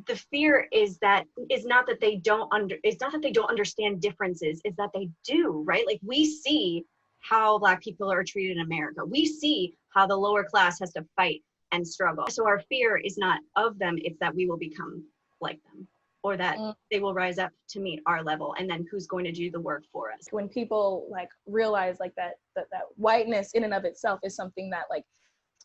the fear is that is not that they don't understand differences, is that they do, right? Like we see how Black people are treated in America. We see how the lower class has to fight and struggle. So our fear is not of them, it's that we will become like them, or that they will rise up to meet our level, and then who's going to do the work for us. When people like realize like that whiteness in and of itself is something that like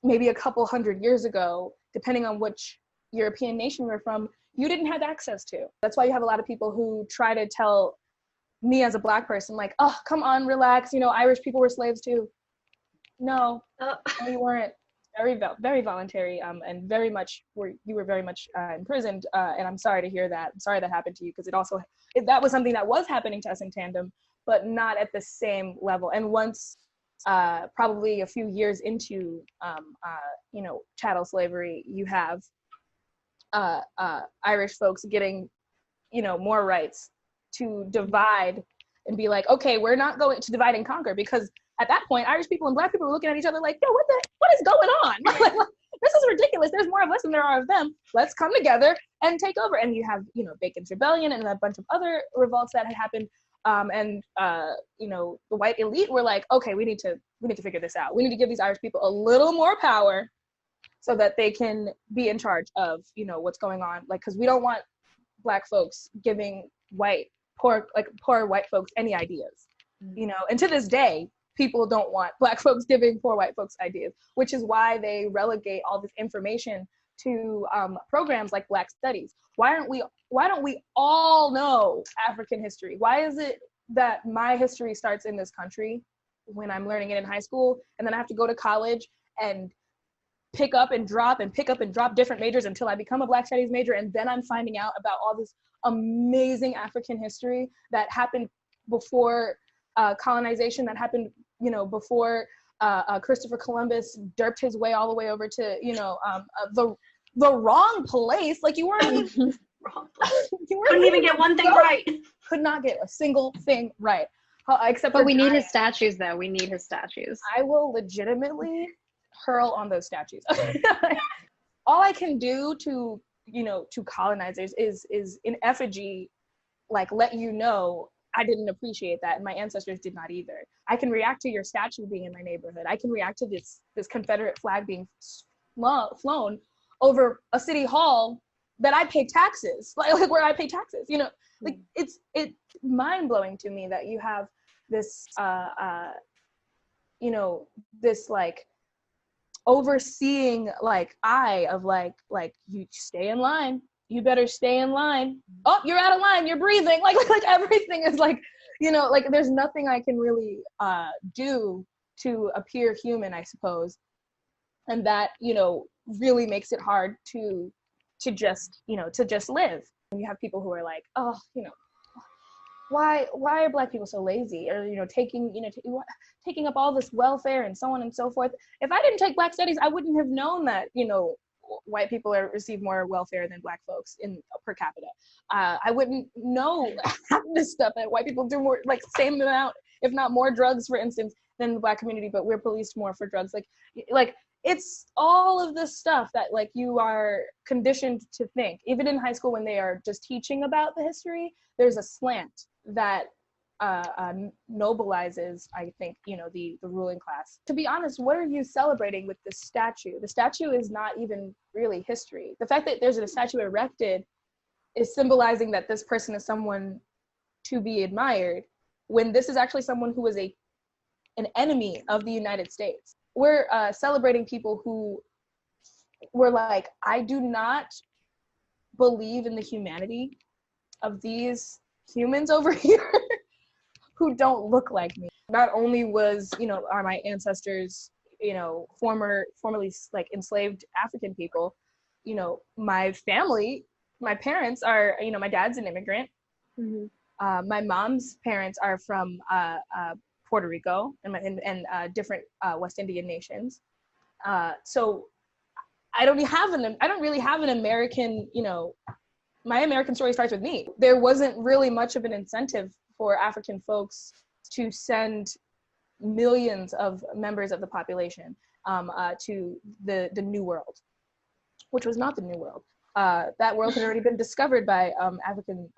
maybe a couple hundred years ago, depending on which European nation you're from, you didn't have access to. That's why you have a lot of people who try to tell me as a Black person, like, oh, come on, relax, you know, Irish people were slaves too. No, we weren't. Very voluntary, and very much you were very much imprisoned, and I'm sorry to hear that. I'm sorry that happened to you, because that was something that was happening to us in tandem, but not at the same level. And once probably a few years into you know, chattel slavery, you have Irish folks getting, you know, more rights to divide and be like, okay, we're not going to divide and conquer, because at that point, Irish people and Black people were looking at each other like, yo, what is going on? This is ridiculous. There's more of us than there are of them. Let's come together and take over. And you have, you know, Bacon's Rebellion and a bunch of other revolts that had happened. You know, the white elite were like, okay, we need to figure this out. We need to give these Irish people a little more power so that they can be in charge of, you know, what's going on. Like, because we don't want Black folks giving poor white folks any ideas, you know. And to this day, people don't want Black folks giving poor white folks ideas, which is why they relegate all this information to programs like Black Studies. Why don't we all know African history? Why is it that my history starts in this country when I'm learning it in high school, and then I have to go to college and pick up and drop different majors until I become a Black Studies major, and then I'm finding out about all this amazing African history that happened before colonization, that happened, you know, before Christopher Columbus derped his way all the way over to, you know, the wrong place. Like, you weren't wrong place. Couldn't even get one thing right. Could not get a single thing right. But we need his statues, though. We need his statues. I will legitimately hurl on those statues. All I can do to, you know, to colonizers is in effigy, like, let you know I didn't appreciate that, and my ancestors did not either. I can react to your statue being in my neighborhood. I can react to this Confederate flag being flown over a city hall that I pay taxes, like where I pay taxes. You know, like it's mind blowing to me that you have this, you know, this like overseeing like eye of like you stay in line. You better stay in line. Oh, you're out of line. You're breathing. Like everything is like, you know, like there's nothing I can really do to appear human, I suppose. And that, you know, really makes it hard to just, you know, to just live. And you have people who are like, oh, you know, why are Black people so lazy? Or, you know, taking up all this welfare and so on and so forth. If I didn't take Black Studies, I wouldn't have known that, you know, white people receive more welfare than Black folks in per capita. I wouldn't know this stuff, that white people do more, like same amount, if not more drugs, for instance, than the Black community, but we're policed more for drugs. Like it's all of this stuff that like you are conditioned to think. Even in high school, when they are just teaching about the history, there's a slant that nobilizes, I think, you know, the ruling class. To be honest, what are you celebrating with this statue? The statue is not even really history. The fact that there's a statue erected is symbolizing that this person is someone to be admired, when this is actually someone who is an enemy of the United States. We're celebrating people who were like, I do not believe in the humanity of these humans over here who don't look like me. Not only are my ancestors, you know, formerly like enslaved African people, you know, my family, my parents are, you know, my dad's an immigrant. Mm-hmm. My mom's parents are from Puerto Rico and different West Indian nations. So I don't really have an American, you know, my American story starts with me. There wasn't really much of an incentive for African folks to send millions of members of the population to the New World, which was not the New World. that world had already been discovered by African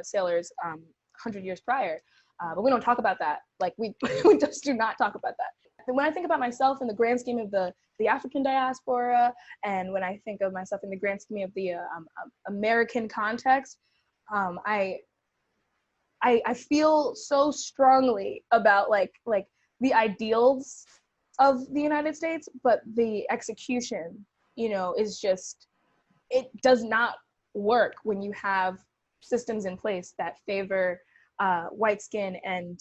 sailors 100 years prior. But we don't talk about that. Like we just do not talk about that. And when I think about myself in the grand scheme of the African diaspora, and when I think of myself in the grand scheme of the American context, I feel so strongly about like the ideals of the United States, but the execution, is just, it does not work when you have systems in place that favor white skin and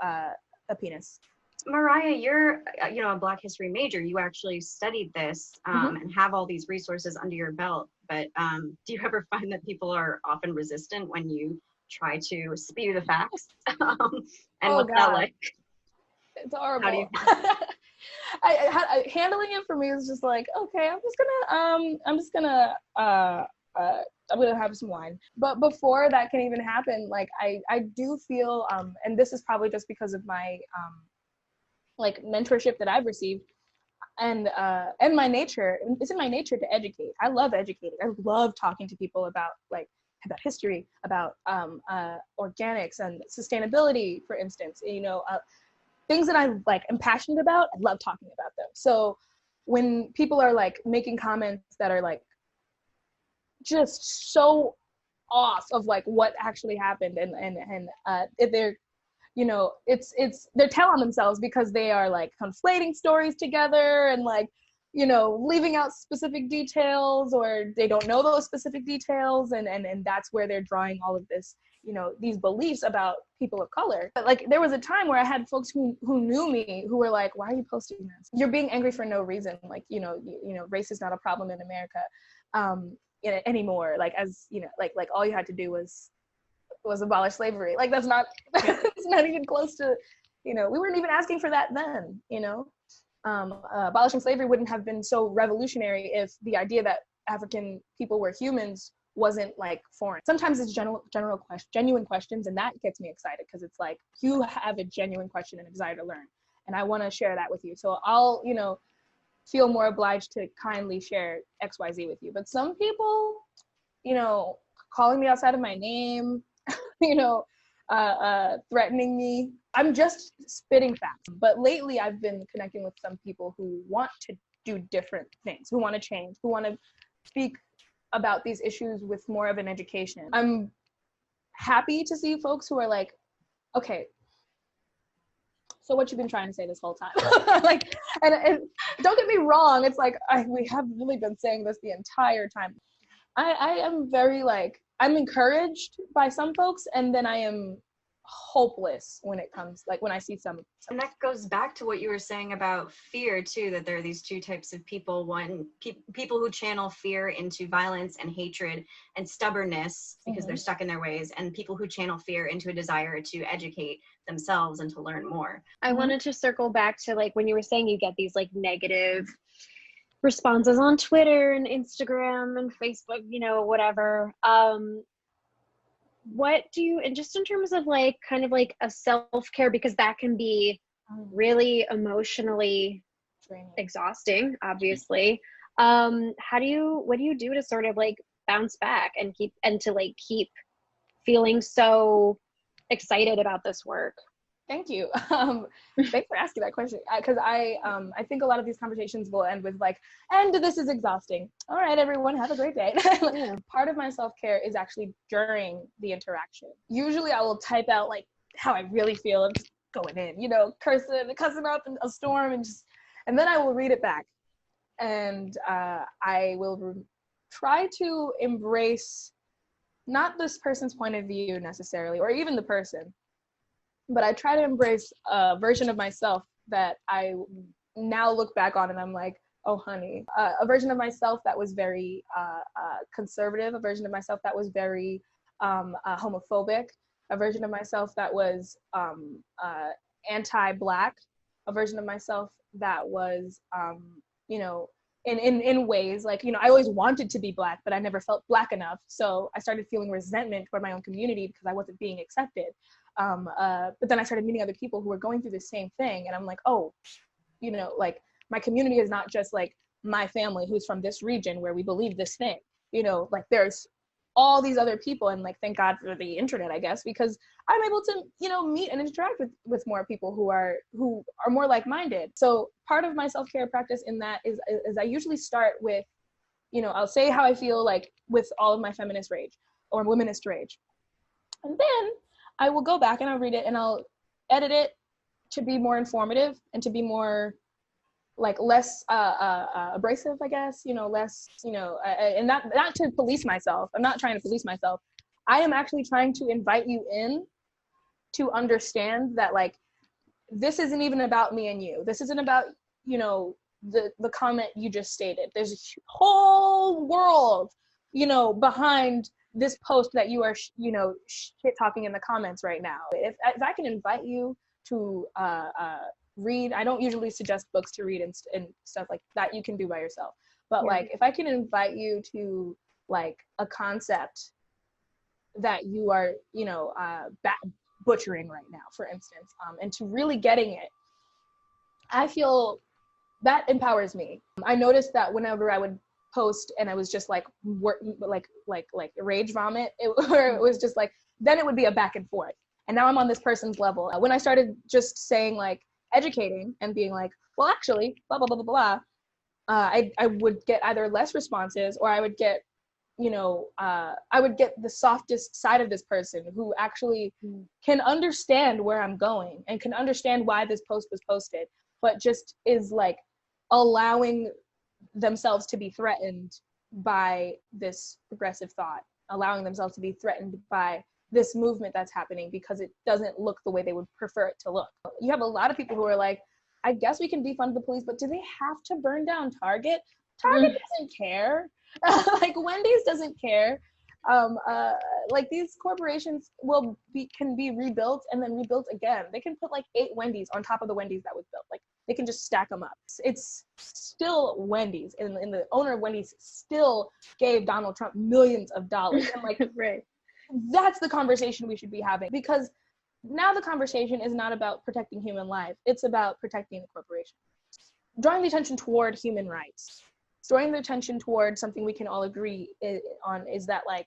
a penis. Mariah, you're a Black history major. You actually studied this and have all these resources under your belt. But do you ever find that people are often resistant when you try to spew the facts? And what's that like? It's horrible. How do you? Handling it for me is just like, okay, I'm gonna have some wine. But before that can even happen, like I do feel, and this is probably just because of my like mentorship that I've received, and my nature. It's in my nature to educate. I love educating. I love talking to people about history, about organics and sustainability, for instance. Things that I am passionate about. I love talking about them. So when people are making comments that are just so off of what actually happened, and if they're they're telling themselves because they are conflating stories together and leaving out specific details, or they don't know those specific details, and that's where they're drawing all of this, these beliefs about people of color. But there was a time where I had folks who knew me who were like, why are you posting this? You're being angry for no reason. Race is not a problem in America anymore. All you had to do was abolish slavery. That's not, it's not even close to, we weren't even asking for that then, abolishing slavery wouldn't have been so revolutionary if the idea that African people were humans wasn't foreign. Sometimes it's genuine questions, and that gets me excited because it's you have a genuine question and a desire to learn, and I want to share that with you. So I'll feel more obliged to kindly share XYZ with you. But some people, calling me outside of my name, threatening me. I'm just spitting facts. But lately I've been connecting with some people who want to do different things, who want to change, who want to speak about these issues with more of an education. I'm happy to see folks who are okay, so what you've been trying to say this whole time? and don't get me wrong, it's we have really been saying this the entire time. I am very I'm encouraged by some folks, and then I am hopeless when it comes when I see some. And that goes back to what you were saying about fear too, that there are these two types of people. One, people who channel fear into violence and hatred and stubbornness because they're stuck in their ways, and people who channel fear into a desire to educate themselves and to learn more. I wanted to circle back to when you were saying you get these negative responses on Twitter and Instagram and Facebook, whatever. What do you, and just in terms of kind of a self-care, because that can be really emotionally exhausting, obviously. What do you do to sort of bounce back and keep feeling so excited about this work? Thank you. Thanks for asking that question, because I think a lot of these conversations will end with and this is exhausting. All right, everyone, have a great day. Part of my self-care is actually during the interaction. Usually I will type out how I really feel and just going in, cussing up in a storm, and then I will read it back. And I will try to embrace not this person's point of view necessarily, or even the person, but I try to embrace a version of myself that I now look back on and I'm oh honey, a version of myself that was very conservative, a version of myself that was very homophobic, a version of myself that was anti-Black, a version of myself that was, in ways I always wanted to be Black, but I never felt Black enough. So I started feeling resentment toward my own community because I wasn't being accepted. But then I started meeting other people who were going through the same thing, and I'm my community is not just my family who's from this region where we believe this thing. like there's all these other people, and like thank God for the internet, I guess, because I'm able to meet and interact with more people who are more like-minded. So part of my self-care practice in that is I usually start with, I'll say how I feel like with all of my feminist rage or womanist rage, and then I will go back and I'll read it and I'll edit it to be more informative and to be more like less abrasive, I guess, less, and not to police myself. I'm not trying to police myself. I am actually trying to invite you in to understand that, like, this isn't even about me and you. This isn't about, the comment you just stated. There's a whole world, behind this post that you are, shit talking in the comments right now. If I can invite you to read, I don't usually suggest books to read and stuff like that, you can do by yourself. But like, if I can invite you to like a concept that you are, butchering right now, for instance, and to really getting it, I feel that empowers me. I noticed that whenever I would post and I was just like rage vomit, it was just like, then it would be a back and forth. And now I'm on this person's level. When I started just saying like, educating and being like, well, actually, blah, blah, blah, blah, blah, I would get either less responses, or I would get, I would get the softest side of this person who actually can understand where I'm going and can understand why this post was posted, but just is like allowing themselves to be threatened by this progressive thought, allowing themselves to be threatened by this movement that's happening because it doesn't look the way they would prefer it to look. You have a lot of people who are like, I guess we can defund the police, but do they have to burn down Target? Target doesn't care. Like Wendy's doesn't care. Like these corporations can be rebuilt and then rebuilt again. They can put like 8 Wendy's on top of the Wendy's that was built. Like they can just stack them up. It's still Wendy's, and the owner of Wendy's still gave Donald Trump millions of dollars. And like, right. That's the conversation we should be having, because now the conversation is not about protecting human life. It's about protecting the corporation. Drawing the attention toward human rights, drawing the attention toward something we can all agree on is that, like,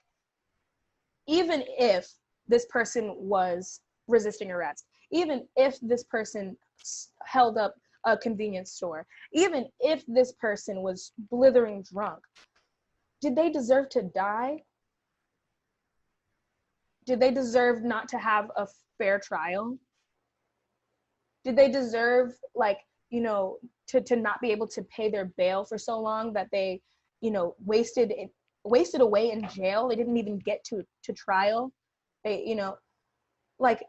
even if this person was resisting arrest, even if this person held up a convenience store, even if this person was blithering drunk, did they deserve to die? Did they deserve not to have a fair trial? Did they deserve, like, to not be able to pay their bail for so long that they, wasted away in jail? They didn't even get to trial. They, like,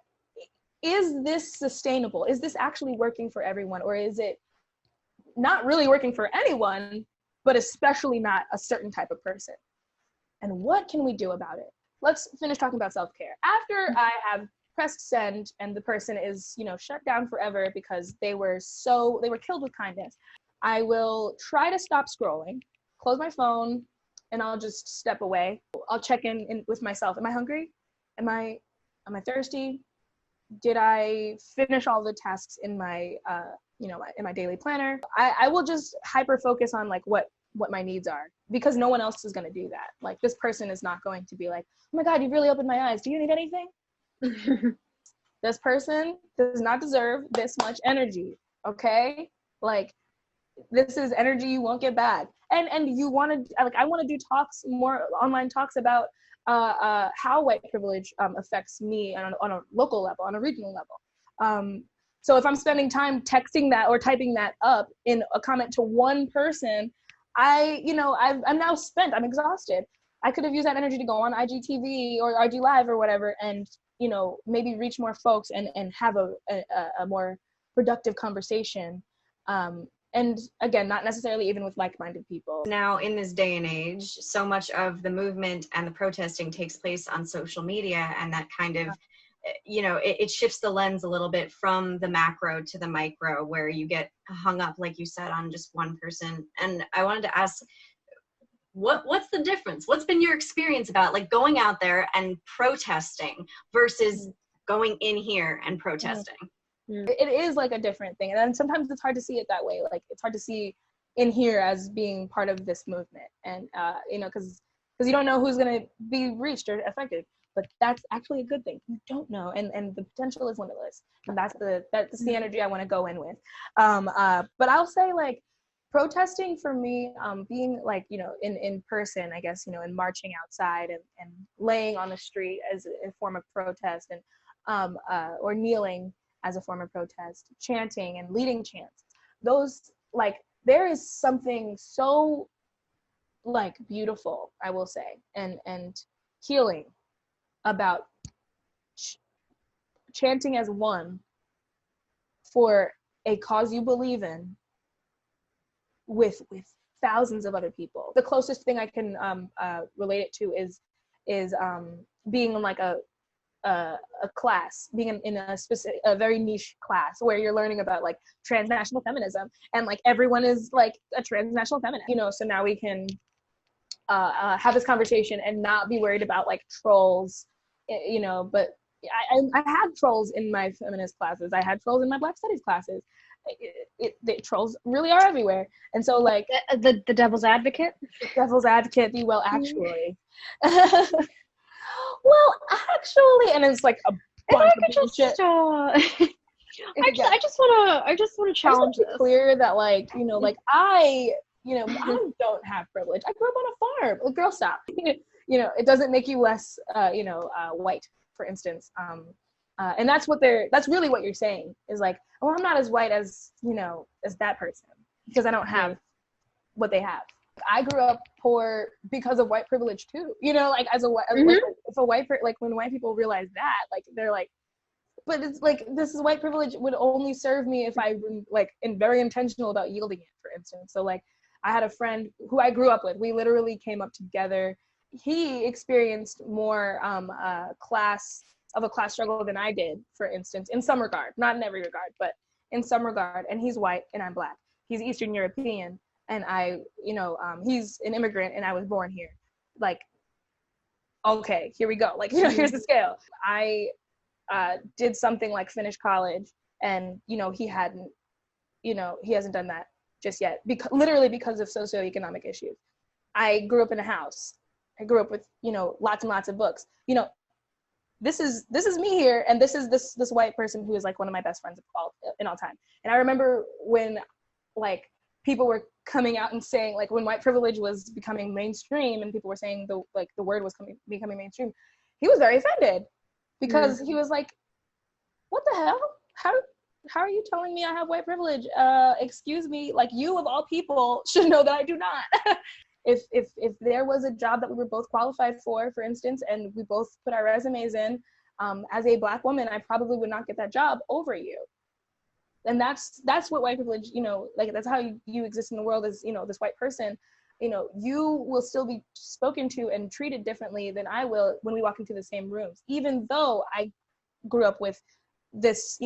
is this sustainable? Is this actually working for everyone? Or is it not really working for anyone, but especially not a certain type of person? And what can we do about it? Let's finish talking about self-care. After I have pressed send and the person is, shut down forever because they were killed with kindness, I will try to stop scrolling, close my phone, and I'll just step away. I'll check in with myself. Am I hungry? Am I thirsty? Did I finish all the tasks in my, in my daily planner? I will just hyper focus on like what my needs are, because no one else is going to do that. Like, this person is not going to be like, oh my God, you've really opened my eyes. Do you need anything? This person does not deserve this much energy. Okay. Like, this is energy you won't get back. And you want to, like, I want to do more online talks about how white privilege affects me on a local level, on a regional level. So if I'm spending time texting that or typing that up in a comment to one person, I'm now spent. I'm exhausted. I could have used that energy to go on IGTV or IG Live or whatever, and maybe reach more folks and have a more productive conversation. And again, not necessarily even with like-minded people. Now, in this day and age, so much of the movement and the protesting takes place on social media, and that kind of, it shifts the lens a little bit from the macro to the micro, where you get hung up, like you said, on just one person. And I wanted to ask, what's the difference? What's been your experience about, like, going out there and protesting versus going in here and protesting? It is like a different thing. And then sometimes it's hard to see it that way. Like, it's hard to see in here as being part of this movement. And, because because you don't know who's going to be reached or affected. But that's actually a good thing. You don't know, and the potential is limitless, and that's the energy I want to go in with. But I'll say, like, protesting for me, being like, in person, I guess, and marching outside and laying on the street as a form of protest, and or kneeling as a form of protest, chanting and leading chants. Those, like, there is something so, like, beautiful, I will say, and healing about chanting as one for a cause you believe in with thousands of other people. The closest thing I can relate it to is being in like a class, being in a very niche class where you're learning about like transnational feminism, and like everyone is like a transnational feminist, so now we can have this conversation and not be worried about like trolls, but I had trolls in my feminist classes. I had trolls in my Black Studies classes. The trolls really are everywhere. And so, like, the devil's advocate? The devil's advocate, well, actually. Well, actually, and it's like a bunch of bullshit. I just want to challenge this. Clear that, like, like I don't have privilege. I grew up on a farm. Like, girl, stop. It doesn't make you less, white, for instance. And that's really what you're saying is like, oh, I'm not as white as, as that person because I don't have what they have. I grew up poor because of white privilege too. Like as a white, like, if a white, like when white people realize that, like they're like, but it's like, this is white privilege would only serve me if I like, and very intentional about yielding it, for instance. So like, I had a friend who I grew up with. We literally came up together. He experienced more a class struggle than I did, for instance, in some regard, not in every regard, but in some regard. And he's white and I'm Black. He's Eastern European and I, he's an immigrant and I was born here. Like, okay, here we go. Like, here's the scale. I did something like finish college and, he hasn't done that just yet, literally because of socioeconomic issues. I grew up in a house. I grew up with, lots and lots of books. This is me here, and this is this white person who is like one of my best friends in all time. And I remember when like people were coming out and saying, like, when white privilege was becoming mainstream and people were saying the word was becoming mainstream, he was very offended because he was like, what the hell? How are you telling me I have white privilege? Excuse me, like, you of all people should know that I do not. If there was a job that we were both qualified for instance, and we both put our resumes in, as a Black woman, I probably would not get that job over you. And that's what white privilege, like, that's how you exist in the world as, this white person. You will still be spoken to and treated differently than I will when we walk into the same rooms, even though I grew up with this,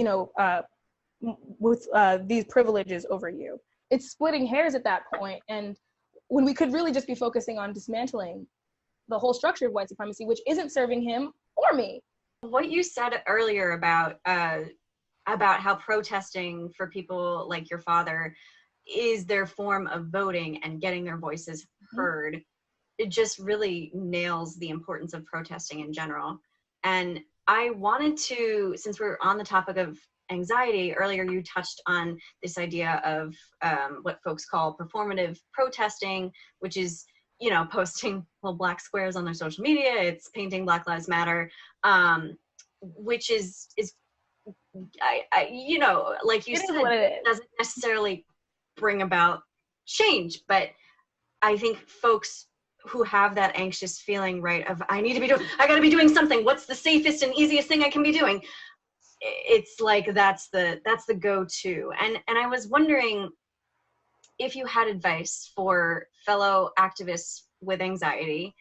with these privileges over you. It's splitting hairs at that point, and when we could really just be focusing on dismantling the whole structure of white supremacy, which isn't serving him or me. What you said earlier about how protesting for people like your father is their form of voting and getting their voices heard, it just really nails the importance of protesting in general. And I wanted to, since we're on the topic of anxiety, earlier you touched on this idea of what folks call performative protesting, which is, posting little black squares on their social media. It's painting Black Lives Matter, which is I like you said, it doesn't necessarily bring about change, but I think folks who have that anxious feeling, right, of I gotta be doing something. What's the safest and easiest thing I can be doing? It's like that's the go-to. And I was wondering if you had advice for fellow activists with anxiety,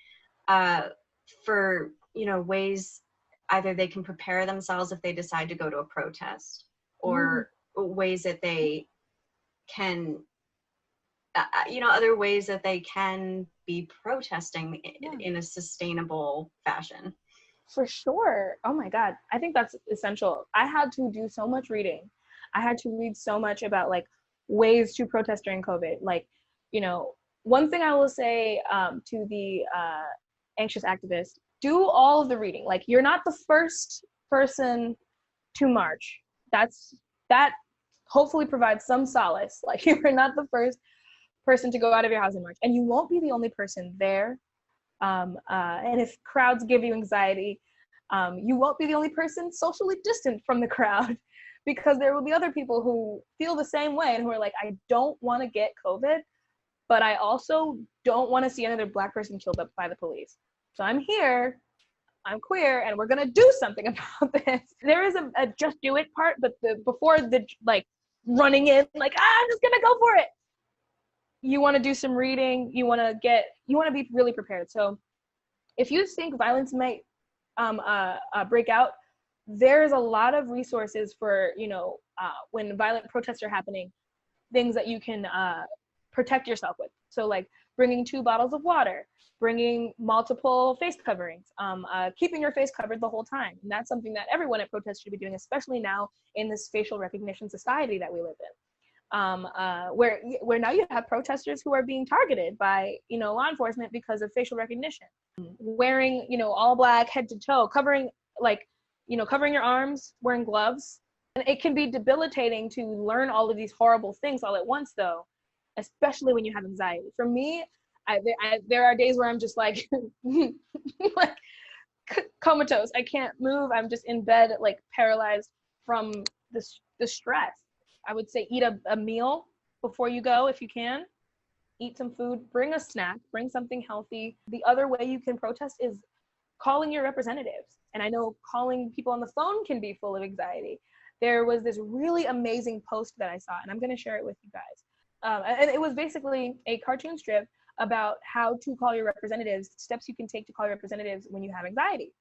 for ways either they can prepare themselves if they decide to go to a protest, or ways that they can other ways that they can be protesting in a sustainable fashion. For sure. Oh my God. I think that's essential. I had to do so much reading. I had to read so much about like ways to protest during COVID. Like, one thing I will say to the anxious activist, do all of the reading. Like, you're not the first person to march. That hopefully provides some solace. Like, you're not the first person to go out of your house and march, and you won't be the only person there. And if crowds give you anxiety, you won't be the only person socially distant from the crowd, because there will be other people who feel the same way and who are like, I don't want to get COVID, but I also don't want to see another Black person killed up by the police. So I'm here, I'm queer, and we're going to do something about this. There is a just do it part, but before the like running in, like, I'm just going to go for it. You want to do some reading. You want to be really prepared. So if you think violence might break out, there's a lot of resources for, when violent protests are happening, things that you can protect yourself with. So like bringing 2 bottles of water, bringing multiple face coverings, keeping your face covered the whole time. And that's something that everyone at protests should be doing, especially now in this facial recognition society that we live in. Where now you have protesters who are being targeted by, law enforcement because of facial recognition. Wearing, all black head to toe, covering your arms, wearing gloves. And it can be debilitating to learn all of these horrible things all at once, though, especially when you have anxiety. For me, there are days where I'm just like, like comatose. I can't move. I'm just in bed, like paralyzed from the stress. I would say eat a meal before you go if you can. Eat some food, bring a snack, bring something healthy. The other way you can protest is calling your representatives. And I know calling people on the phone can be full of anxiety. There was this really amazing post that I saw, and I'm going to share it with you guys. And it was basically a cartoon strip about how to call your representatives, steps you can take to call your representatives when you have anxiety.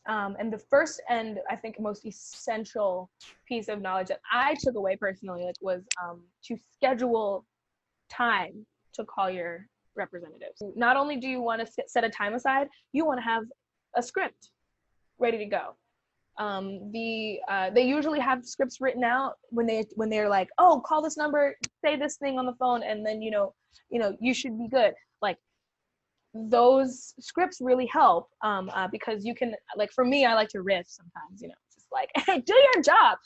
And the first and I think most essential piece of knowledge that I took away personally was to schedule time to call your representatives. Not only do you want to set a time aside, you want to have a script ready to go. They usually have scripts written out when they're like, oh, call this number, say this thing on the phone, and then you should be good. Like, those scripts really help because you can, like, for me, I like to riff sometimes, just like, hey, do your job.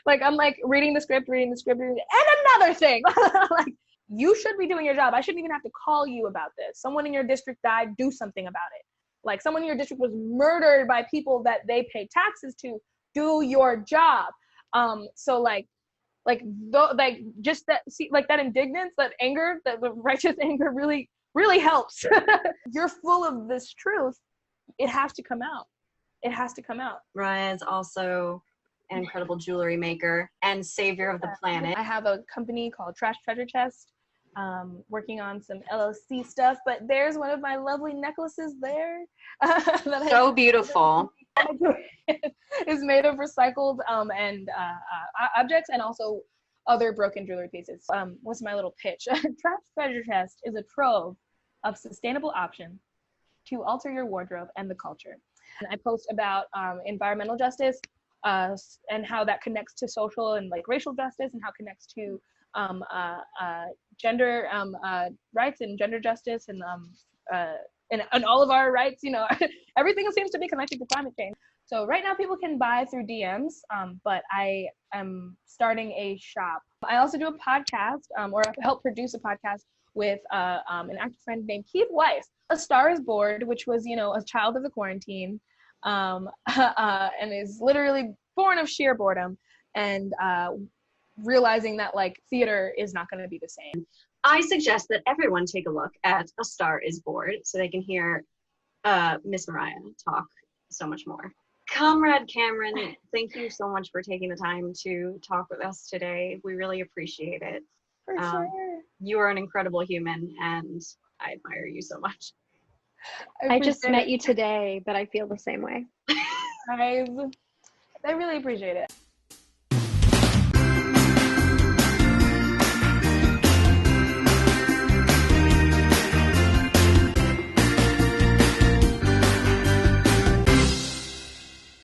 Like, I'm like reading the script, and another thing. Like, you should be doing your job. I shouldn't even have to call you about this. Someone in your district died, do something about it. Like, someone in your district was murdered by people that they pay taxes to, do your job. So just that, see, like that indignance, that anger, that the righteous anger really, really helps. You're full of this truth. It has to come out. It has to come out. Mariah is also an incredible jewelry maker and savior of the planet. I have a company called Trash Treasure Chest, working on some LLC stuff, but there's one of my lovely necklaces there. So beautiful. Is made of recycled and objects, and also other broken jewelry pieces. What's my little pitch? Trash Treasure Chest is a trove of sustainable options to alter your wardrobe and the culture. And I post about environmental justice and how that connects to social and like racial justice, and how it connects to gender rights and gender justice, and all of our rights. Everything seems to be connected to climate change. So right now people can buy through DMs, but I am starting a shop. I also do a podcast, or help produce a podcast with an actor friend named Keith Weiss. A Star is Bored, which was, a child of the quarantine, and is literally born of sheer boredom, and realizing that like theater is not going to be the same. I suggest that everyone take a look at A Star is Bored so they can hear Miss Mariah talk so much more. Comrade Cameron, thank you so much for taking the time to talk with us today. We really appreciate it. For sure. You are an incredible human, and I admire you so much. I just met you today, but I feel the same way. I really appreciate it.